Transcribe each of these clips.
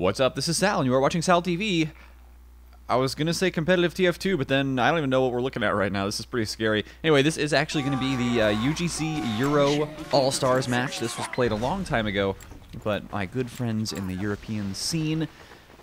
What's up? This is Sal, and you are watching SalTV. I was going to say competitive TF2, but then I don't even know what we're looking at right now. This is pretty scary. Anyway, this is actually going to be the UGC Euro All-Stars match. This was played a long time ago, but my good friends in the European scene,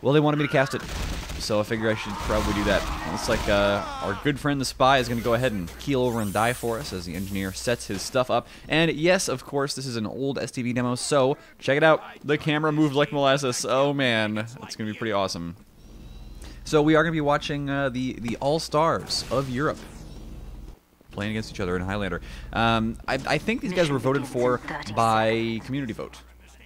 well, they wanted me to cast it, so I figure I should probably do that. Looks like our good friend the Spy is going to go ahead and keel over and die for us as the engineer sets his stuff up. And yes, of course, this is an old STV demo, so check it out. The camera moved like molasses. Oh man, it's going to be pretty awesome. So we are going to be watching the All-Stars of Europe playing against each other in Highlander. I think these guys were voted for by community vote,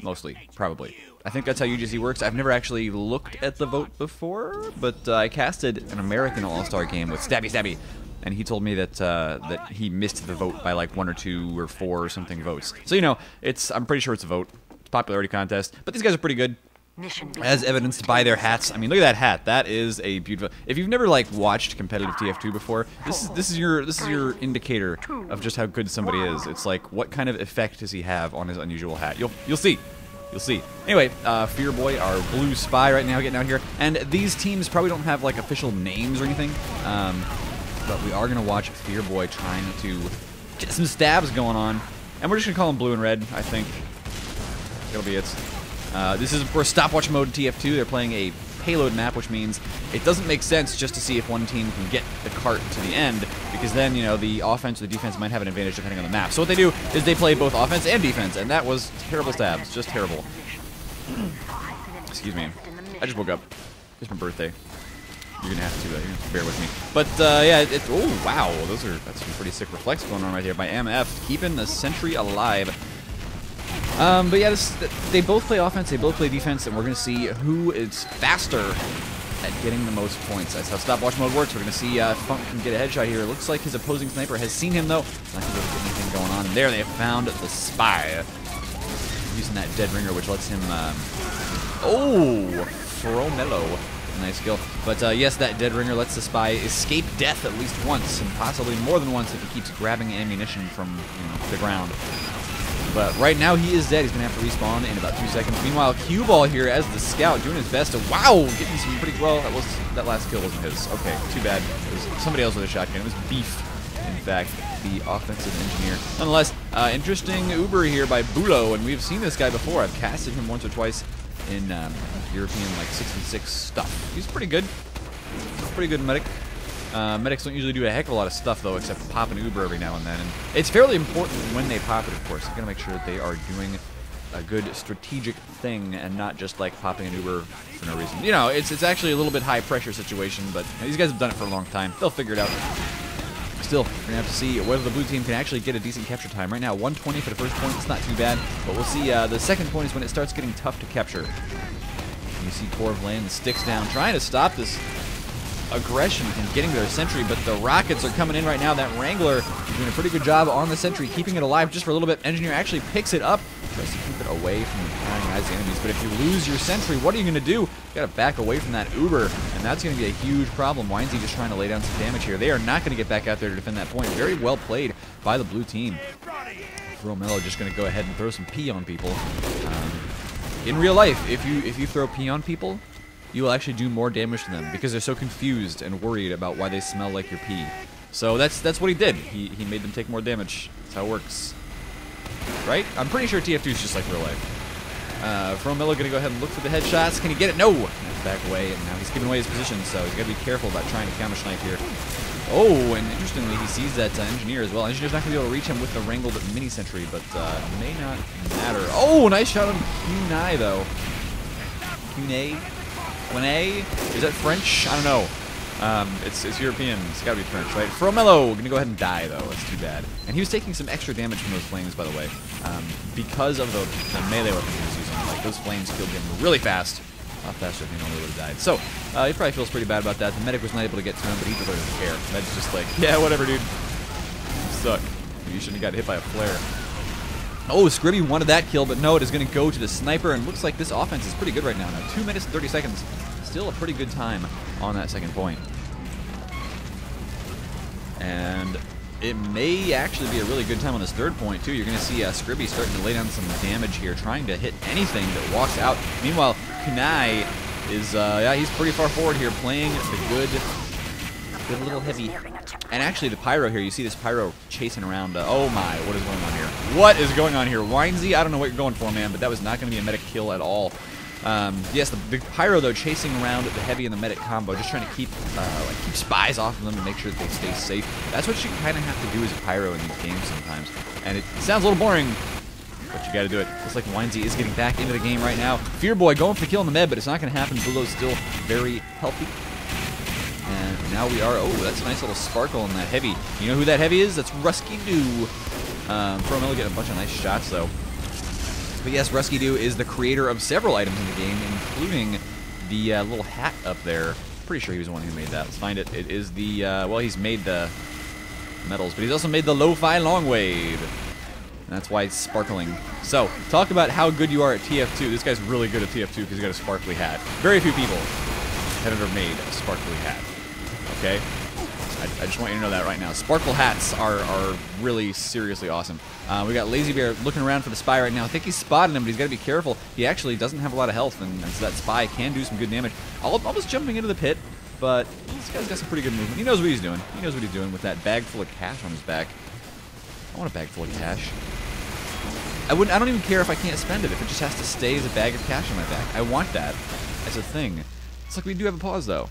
mostly, probably. I think that's how UGC works. I've never actually looked at the vote before, but I casted an American All-Star game with Stabby, and he told me that that he missed the vote by like 1 or 2 or 4 or something votes. So you know, I'm pretty sure it's a vote. It's a popularity contest, but these guys are pretty good. As evidenced by their hats. I mean, look at that hat. That is a beautiful. If you've never like watched competitive TF2 before, this is your indicator of just how good somebody is. It's like, what kind of effect does he have on his unusual hat? You'll see. You'll see. Anyway, Fear Boy, our blue spy right now, getting out here, and these teams probably don't have like official names or anything, but we are gonna watch Fear Boy trying to get some stabs going on, and we're just gonna call him blue and red. I think that'll be it. This is, of course, stopwatch mode TF2. They're playing a payload map, which means it doesn't make sense just to see if one team can get the cart to the end, because then, you know, the offense or the defense might have an advantage depending on the map. So what they do is they play both offense and defense, and that was terrible stabs. Just terrible. Excuse me. I just woke up. It's my birthday. You're gonna have to bear with me. But yeah, oh wow, that's some pretty sick reflex going on right here by MF, keeping the sentry alive. But yeah, they both play offense, they both play defense, and we're going to see who is faster at getting the most points. That's how stopwatch mode works. We're going to see Funk can get a headshot here. It looks like his opposing sniper has seen him, though. Not going to get anything going on. There, they have found the Spy. Using that dead ringer, which lets him... oh! Fromello. Nice kill. But yes, that dead ringer lets the Spy escape death at least once, and possibly more than once if he keeps grabbing ammunition from the ground. But right now he is dead. He's going to have to respawn in about 2 seconds. Meanwhile, Q-Ball here as the scout doing his best to, wow, getting some pretty, well, that last kill wasn't his. Okay, too bad. It was somebody else with a shotgun. It was Beef, in fact, the offensive engineer. Nonetheless, interesting Uber here by Bulo, and we've seen this guy before. I've casted him once or twice in European, like, 6v6 stuff. He's pretty good. Pretty good medic. Medics don't usually do a heck of a lot of stuff, though, except pop an Uber every now and then. And it's fairly important when they pop it, of course. You gotta make sure that they are doing a good strategic thing and not just, like, popping an Uber for no reason. You know, it's actually a little bit high-pressure situation, but these guys have done it for a long time. They'll figure it out. Still, we're gonna have to see whether the blue team can actually get a decent capture time. Right now, 120 for the first point. It's not too bad, but we'll see. The second point is when it starts getting tough to capture. You see Corv laying the sticks down, trying to stop this aggression from getting their sentry, but the rockets are coming in right now. That Wrangler is doing a pretty good job on the sentry, keeping it alive just for a little bit. Engineer actually picks it up, tries to keep it away from the carrying eyes of the enemies, but if you lose your sentry, what are you going to do? You got to back away from that Uber, and that's going to be a huge problem. Winesy just trying to lay down some damage here. They are not going to get back out there to defend that point. Very well played by the blue team. Romello just going to go ahead and throw some pee on people. In real life, if you throw pee on people, you will actually do more damage to them because they're so confused and worried about why they smell like your pee. So that's what he did. He made them take more damage. That's how it works. Right? I'm pretty sure TF2 is just like real life. Fromello gonna go ahead and look for the headshots. Can he get it? No! Back away, and now he's giving away his position, so he's gotta be careful about trying to counter snipe here. Oh, and interestingly, he sees that engineer as well. Engineer's not gonna be able to reach him with the wrangled mini sentry, but may not matter. Oh, nice shot on Kunai though. Kunai? Quinay? Is that French? I don't know. It's European. It's gotta be French, right? Fromello gonna go ahead and die, though. That's too bad. And he was taking some extra damage from those flames, by the way, because of the melee weapon he was using. Like, those flames killed him really fast. A lot faster than he normally would have died. So, he probably feels pretty bad about that. The medic was not able to get to him, but he really doesn't care. Med's just like, yeah, whatever, dude. You suck. You shouldn't have got hit by a flare. Oh, Scribby wanted that kill, but no, it is going to go to the sniper, and looks like this offense is pretty good right now. Now, 2 minutes and 30 seconds. Still a pretty good time on that second point. And it may actually be a really good time on this third point, too. You're going to see Scribby starting to lay down some damage here, trying to hit anything that walks out. Meanwhile, Kunai is, yeah, he's pretty far forward here, playing the good little heavy. And actually, the Pyro here, you see this Pyro chasing around. Oh my, what is going on here? What is going on here? Winesy, I don't know what you're going for, man, but that was not going to be a medic kill at all. Yes, the Pyro, though, chasing around the heavy and the medic combo, just trying to keep keep spies off of them to make sure that they stay safe. That's what you kind of have to do as a Pyro in these games sometimes. And it sounds a little boring, but you gotta do it. Looks like Winesy is getting back into the game right now. Fearboy going for the kill in the med, but it's not gonna happen. Bulo's still very healthy. And now we are, oh, that's a nice little sparkle in that heavy. You know who that heavy is? That's Rusky Doo. Promelo getting a bunch of nice shots, though. But yes, Rusky Doo is the creator of several items in the game, including the little hat up there. Pretty sure he was the one who made that. Let's find it. It is the, well, he's made the medals, but he's also made the Lo-Fi Long Wave. And that's why it's sparkling. So, talk about how good you are at TF2. This guy's really good at TF2 because he's got a sparkly hat. Very few people have ever made a sparkly hat. Okay? I just want you to know that right now. Sparkle hats are really seriously awesome. We got Lazy Bear looking around for the spy right now. I think he's spotted him, but he's got to be careful. He actually doesn't have a lot of health, and so that spy can do some good damage. Almost jumping into the pit, but this guy's got some pretty good movement. He knows what he's doing. He knows what he's doing with that bag full of cash on his back. I want a bag full of cash. I don't even care if I can't spend it, if it just has to stay as a bag of cash on my back. I want that as a thing. It's like we do have a pause, though.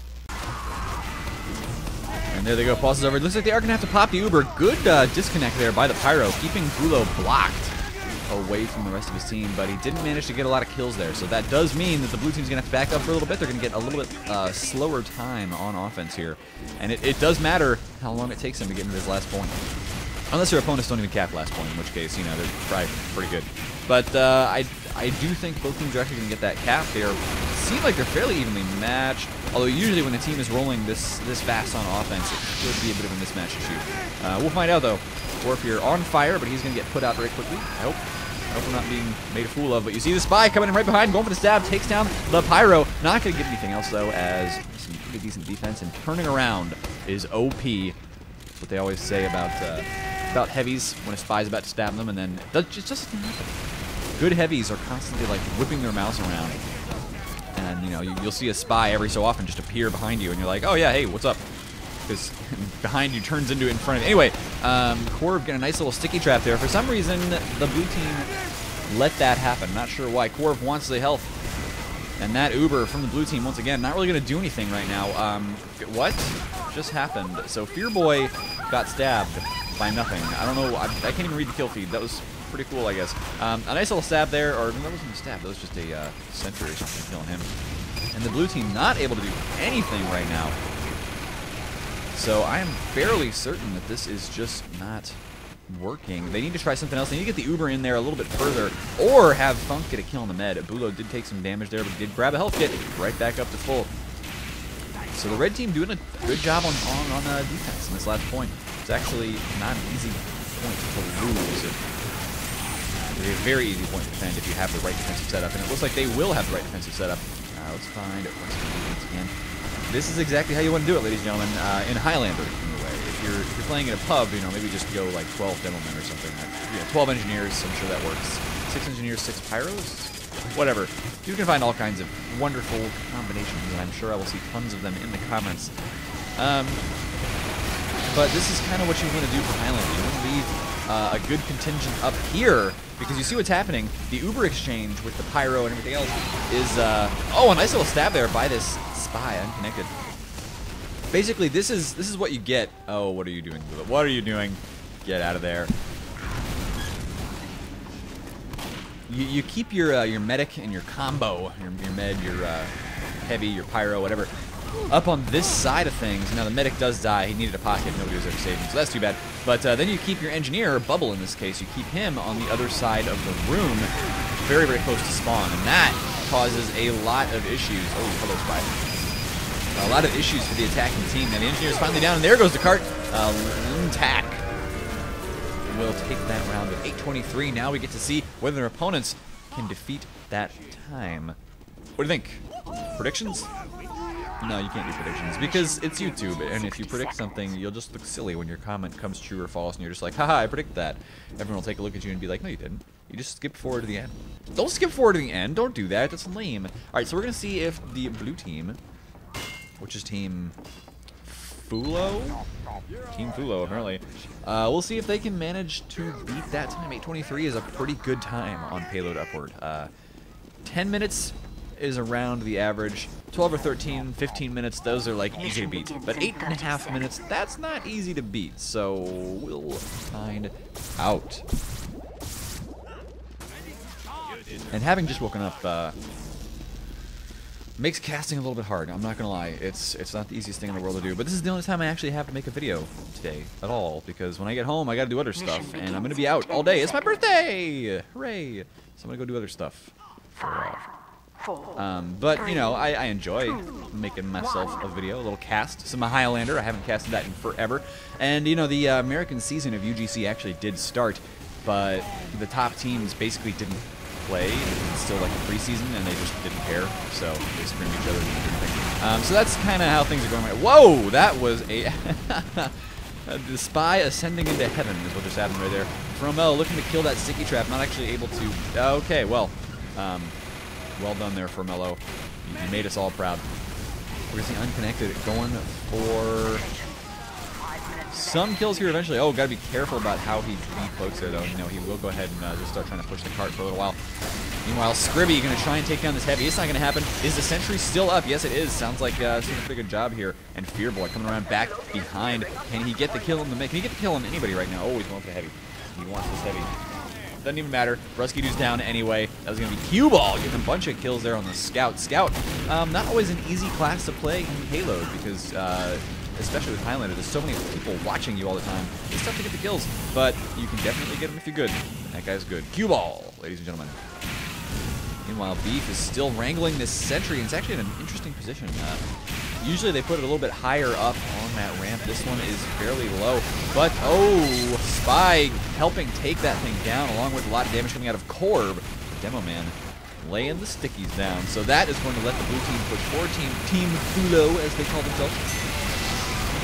And there they go, pauses over. It looks like they are going to have to pop the Uber. Good disconnect there by the Pyro, keeping Bulo blocked away from the rest of his team, but he didn't manage to get a lot of kills there. So that does mean that the blue team's going to have to back up for a little bit. They're going to get a little bit slower time on offense here. And it does matter how long it takes them to get into this last point. Unless your opponents don't even cap last point, in which case, you know, they're probably pretty good. But I do think both teams are actually going to get that cap. They seem like they're fairly evenly matched. Although usually when the team is rolling this fast on offense, it should be a bit of a mismatch issue. We'll find out, though. Or if you're on fire, but he's going to get put out very quickly. I hope we're not being made a fool of. But you see the spy coming in right behind, going for the stab, takes down the Pyro. Not going to get anything else, though, as some pretty decent defense. And turning around is OP. That's what they always say about heavies when a spy's about to stab them, and then it just doesn't happen. Good heavies are constantly like whipping their mouse around, and you know you'll see a spy every so often just appear behind you, and you're like, oh yeah, hey, what's up? Because behind you turns into in front of you. Anyway, Corv get a nice little sticky trap there. For some reason, the blue team let that happen. Not sure why. Corv wants the health, and that Uber from the blue team once again not really going to do anything right now. What just happened? So Fearboy got stabbed by nothing. I don't know. I can't even read the kill feed. That was pretty cool, I guess. A nice little stab there, or that wasn't a stab. That was just a sentry or something killing him. And the blue team not able to do anything right now. So I am fairly certain that this is just not working. They need to try something else. They need to get the Uber in there a little bit further, or have Funk get a kill on the med. Bulo did take some damage there, but did grab a health kit right back up to full. So the red team doing a good job on defense in this last point. It's actually not an easy point to lose. It's a very easy point to defend if you have the right defensive setup, and it looks like they will have the right defensive setup. Let's find it once again. This is exactly how you want to do it, ladies and gentlemen, in Highlander, anyway. If you're playing in a pub, you know, maybe just go like 12 Devilmen or something. You know, 12 engineers, I'm sure that works. 6 engineers, 6 pyros? Whatever. You can find all kinds of wonderful combinations, and I'm sure I will see tons of them in the comments. But this is kind of what you want to do for Highlander. You want to leave a good contingent up here, because you see what's happening. The Uber exchange with the Pyro and everything else is, oh, a nice little stab there by this spy, unconnected. Basically, this is what you get. Oh, what are you doing? What are you doing? Get out of there. You keep your medic and your combo, your med, your heavy, your pyro, whatever, up on this side of things. Now the medic does die. He needed a pocket. Nobody was ever saved him, so that's too bad. But then you keep your engineer, Bubble in this case, you keep him on the other side of the room, very, very close to spawn, and that causes a lot of issues. Oh, hello, spy. A lot of issues for the attacking team. Now the engineer's finally down, and there goes the cart. Lintac will take that round with 8:23. Now we get to see whether their opponents can defeat that time. What do you think? Predictions? No, you can't do predictions because it's YouTube, and if you predict something, you'll just look silly when your comment comes true or false, and you're just like, haha, I predict that. Everyone will take a look at you and be like, no, you didn't. You just skipped forward to the end. Don't skip forward to the end. Don't do that. That's lame. All right, so we're going to see if the blue team, which is Team Fulo? Team Fulo, apparently. We'll see if they can manage to beat that time. 8:23 is a pretty good time on Payload Upward. 10 minutes is around the average. 12 or 13, 15 minutes, those are like easy to beat. But 8.5 minutes, that's not easy to beat. So we'll find out. And having just woken up makes casting a little bit hard. I'm not gonna lie, it's not the easiest thing in the world to do. But this is the only time I actually have to make a video today at all, because when I get home, I gotta do other stuff, and I'm gonna be out all day. It's my birthday! Hooray! So I'm gonna go do other stuff. But you know, I enjoy making myself a video, a little cast. Some Highlander. I haven't casted that in forever. And you know, the American season of UGC actually did start, but the top teams basically didn't play. It's still like a preseason, and they just didn't care, so they screamed each other and didn't do anything. So that's kind of how things are going right. Whoa, that was a the spy ascending into heaven is what just happened right there. Fromel looking to kill that sticky trap, not actually able to. Okay, well, well done there, Fromelo. You made us all proud. We're gonna see Unconnected going for some kills here eventually. Oh, gotta be careful about how he decloaks there, though. You know, he will go ahead and just start trying to push the cart for a little while. Meanwhile, Scribby gonna try and take down this heavy. It's not gonna happen. Is the sentry still up? Yes, it is. Sounds like doing a pretty good job here. And Fearboy coming around back behind. Can he get the kill on the mid? Can he get the kill on anybody right now? Oh, he's going for the heavy. He wants this heavy. Doesn't even matter. Rusky Dude's down anyway. That was going to be cue ball. Getting a bunch of kills there on the Scout. Scout, not always an easy class to play in Payload because, especially with Highlander, there's so many people watching you all the time. It's tough to get the kills, but you can definitely get them if you're good. That guy's good. Cue ball, ladies and gentlemen. Meanwhile, Beef is still wrangling this sentry, and it's actually in an interesting position. Usually they put it a little bit higher up on that ramp. This one is fairly low. But, oh, Spy helping take that thing down, along with a lot of damage coming out of Corb. Demo Man laying the stickies down. So that is going to let the blue team push forward. Team Fulo, as they call themselves.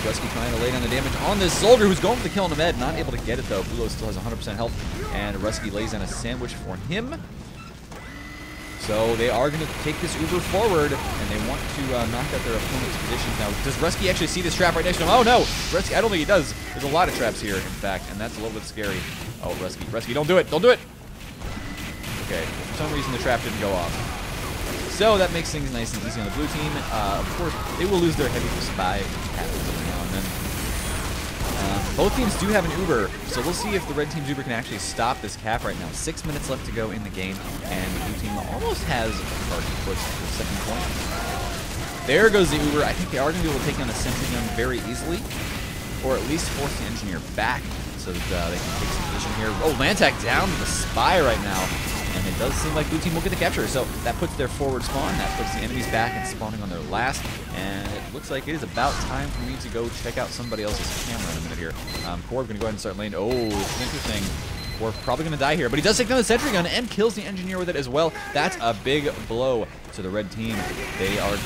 Rusky trying to lay down the damage on this soldier who's going for the kill on the med. Not able to get it, though. Fulo still has 100% health. And Rusky lays down a sandwich for him. So they are going to take this Uber forward, and they want to knock out their opponent's positions. Now, does Rusky actually see this trap right next to him? Oh, no! Rusky, I don't think he does. There's a lot of traps here, in fact, and that's a little bit scary. Oh, Rusky. Rusky, don't do it! Don't do it! Okay, for some reason the trap didn't go off. So that makes things nice and easy on the blue team. Of course, they will lose their heavy Spy every now and then. Both teams do have an Uber, so we'll see if the red team's Uber can actually stop this cap right now. 6 minutes left to go in the game, and the blue team almost has a target push to the second point. There goes the Uber. I think they are going to be able to take down the sentry gun very easily, or at least force the engineer back so that they can take some position here. Oh, Lantac down to the Spy right now, and it does seem like blue team will get the capture. So that puts their forward spawn, that puts the enemies back and spawning on their last, and it looks like it is about time for me to go check out somebody else's camera in a minute here. Corb going to go ahead and start lane. Oh, it's interesting. Corb probably going to die here, but he does take down the sentry gun and kills the engineer with it as well. That's a big blow to the red team. They're gonna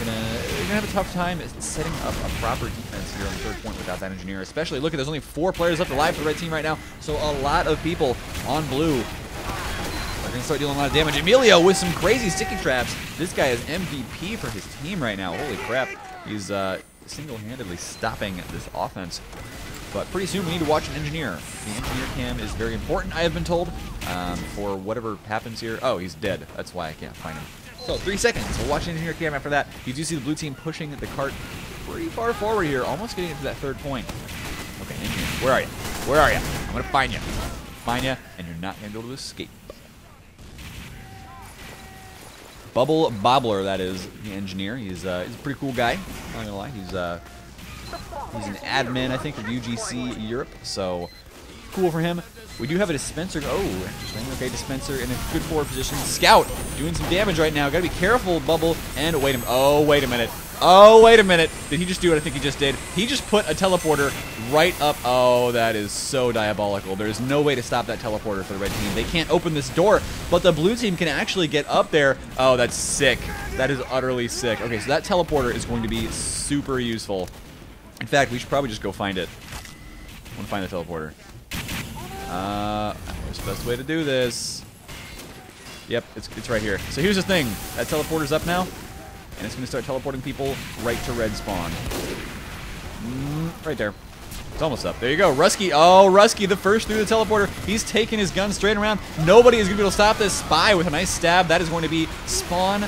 have a tough time setting up a proper defense here on the third point without that engineer. Especially, look at, there's only 4 players left alive for the red team right now, so a lot of people on blue are going to start dealing a lot of damage. Emilio with some crazy sticky traps. This guy is MVP for his team right now. Holy crap. He's single-handedly stopping this offense. But pretty soon we need to watch an engineer. The engineer cam is very important, I have been told, for whatever happens here. Oh, he's dead. That's why I can't find him. So 3 seconds. We'll watch an engineer cam after that. You do see the blue team pushing the cart pretty far forward here, almost getting into that third point. Okay, engineer, where are you? Where are you? I'm going to find you. Find you, and you're not going to be able to escape. Bubble Bobbler, that is the engineer. He's a pretty cool guy. Not gonna lie, he's an admin, I think, of UGC Europe. So cool for him. We do have a dispenser. Oh, interesting. Okay, dispenser in a good forward position. Scout doing some damage right now. Gotta be careful, Bubble. And wait a minute. Oh, wait a minute. Did he just do what I think he just did? He just put a teleporter right up. Oh, that is so diabolical. There's no way to stop that teleporter for the red team. They can't open this door, but the blue team can actually get up there. Oh, that's sick. That is utterly sick. Okay, so that teleporter is going to be super useful. In fact, we should probably just go find it. I want to find the teleporter. What's the best way to do this? Yep, it's right here. So here's the thing. That teleporter's up now. And it's going to start teleporting people right to red spawn. Right there. It's almost up. There you go. Rusky. Oh, Rusky, the first through the teleporter. He's taking his gun straight around. Nobody is going to be able to stop this spy with a nice stab. That is going to be spawn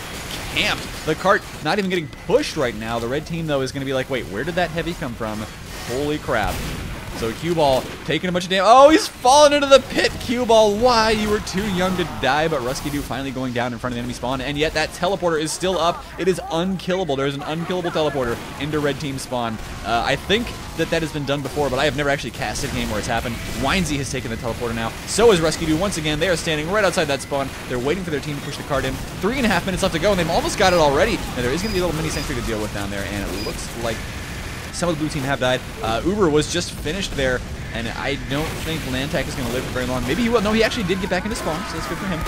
camped. The cart not even getting pushed right now. The red team, though, is going to be like, wait, where did that heavy come from? Holy crap. So Cue Ball taking a bunch of damage. Oh, he's falling into the pit. Cue Ball, why? You were too young to die, but Rusky Doo finally going down in front of the enemy spawn, and yet that teleporter is still up. It is unkillable. There's an unkillable teleporter into red team spawn. I think that has been done before, but I have never actually casted a game where it's happened. Winesy has taken the teleporter now. So is Rusky Doo. Once again, they are standing right outside that spawn. They're waiting for their team to push the cart in. 3.5 minutes left to go, and they've almost got it already. Now, there is going to be a little mini sentry to deal with down there, and it looks like some of the blue team have died. Uber was just finished there, and I don't think Lantac is going to live for very long. Maybe he will. No, he actually did get back into spawn, so that's good for him.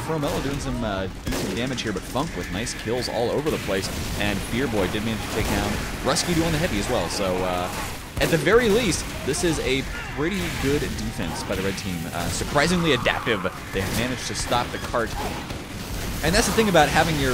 Fromello doing some decent damage here, but Funk with nice kills all over the place. And Beerboy did manage to take down Rusky Doo on the heavy as well. So, at the very least, this is a pretty good defense by the red team. Surprisingly adaptive. They have managed to stop the cart. And that's the thing about having your...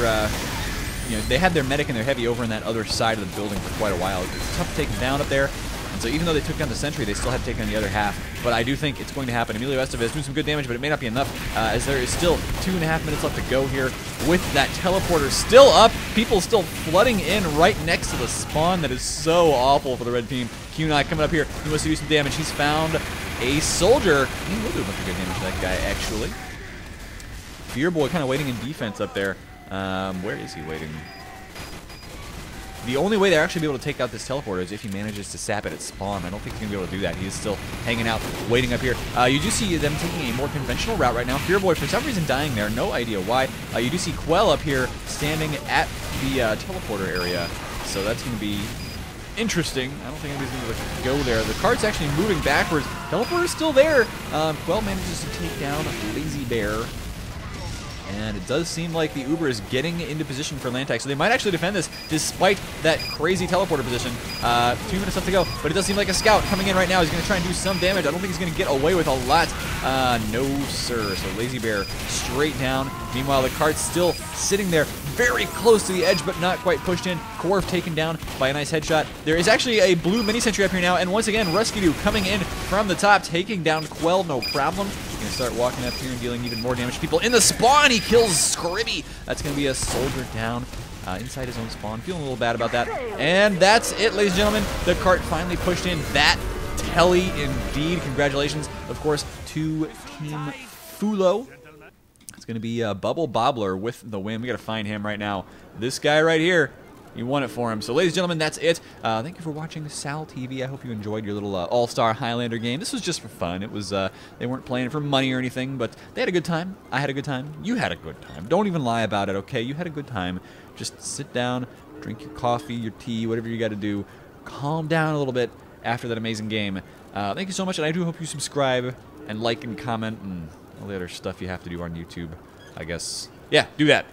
you know, they had their medic and their heavy over on that other side of the building for quite a while. It's tough to take them down up there. And so even though they took down the sentry, they still had to take down the other half. But I do think it's going to happen. Emilio Estevez doing some good damage, but it may not be enough, as there is still 2.5 minutes left to go here with that teleporter still up. People still flooding in right next to the spawn. That is so awful for the red team. Q9 coming up here. He wants to do some damage. He's found a soldier. He will do a bunch of good damage to that guy, actually. Beerboy kind of waiting in defense up there. Where is he waiting? The only way they're actually be able to take out this teleporter is if he manages to sap it at spawn. I don't think he's going to be able to do that. He is still hanging out, waiting up here. You do see them taking a more conventional route right now. Fearboy, for some reason, dying there. No idea why. You do see Quell up here standing at the teleporter area. So that's going to be interesting. I don't think anybody's going to go there. The cart's actually moving backwards. Teleporter's still there. Quell manages to take down Lazy Bear. And it does seem like the Uber is getting into position for Lantac, so they might actually defend this despite that crazy teleporter position. 2 minutes left to go, but it does seem like a scout coming in right now. He's going to try and do some damage. I don't think he's going to get away with a lot. No, sir. So Lazy Bear straight down. Meanwhile, the cart's still sitting there very close to the edge, but not quite pushed in. Korf taken down by a nice headshot. There is actually a blue mini sentry up here now, and once again, Rusky Doo coming in from the top, taking down Quell, no problem. He's going to start walking up here and dealing even more damage to people. In the spawn, he kills Scribby. That's going to be a soldier down inside his own spawn. Feeling a little bad about that. And that's it, ladies and gentlemen. The cart finally pushed in. That telly indeed. Congratulations, of course, to Team Fulo. It's going to be Bubble Bobbler with the win. We got to find him right now. This guy right here. You won it for him. So, ladies and gentlemen, that's it. Thank you for watching SalTV. I hope you enjoyed your little All-Star Highlander game. This was just for fun. It was they weren't playing for money or anything, but they had a good time. I had a good time. You had a good time. Don't even lie about it, okay? You had a good time. Just sit down, drink your coffee, your tea, whatever you got to do. Calm down a little bit after that amazing game. Thank you so much, and I do hope you subscribe and like and comment and all the other stuff you have to do on YouTube, I guess. Yeah, do that.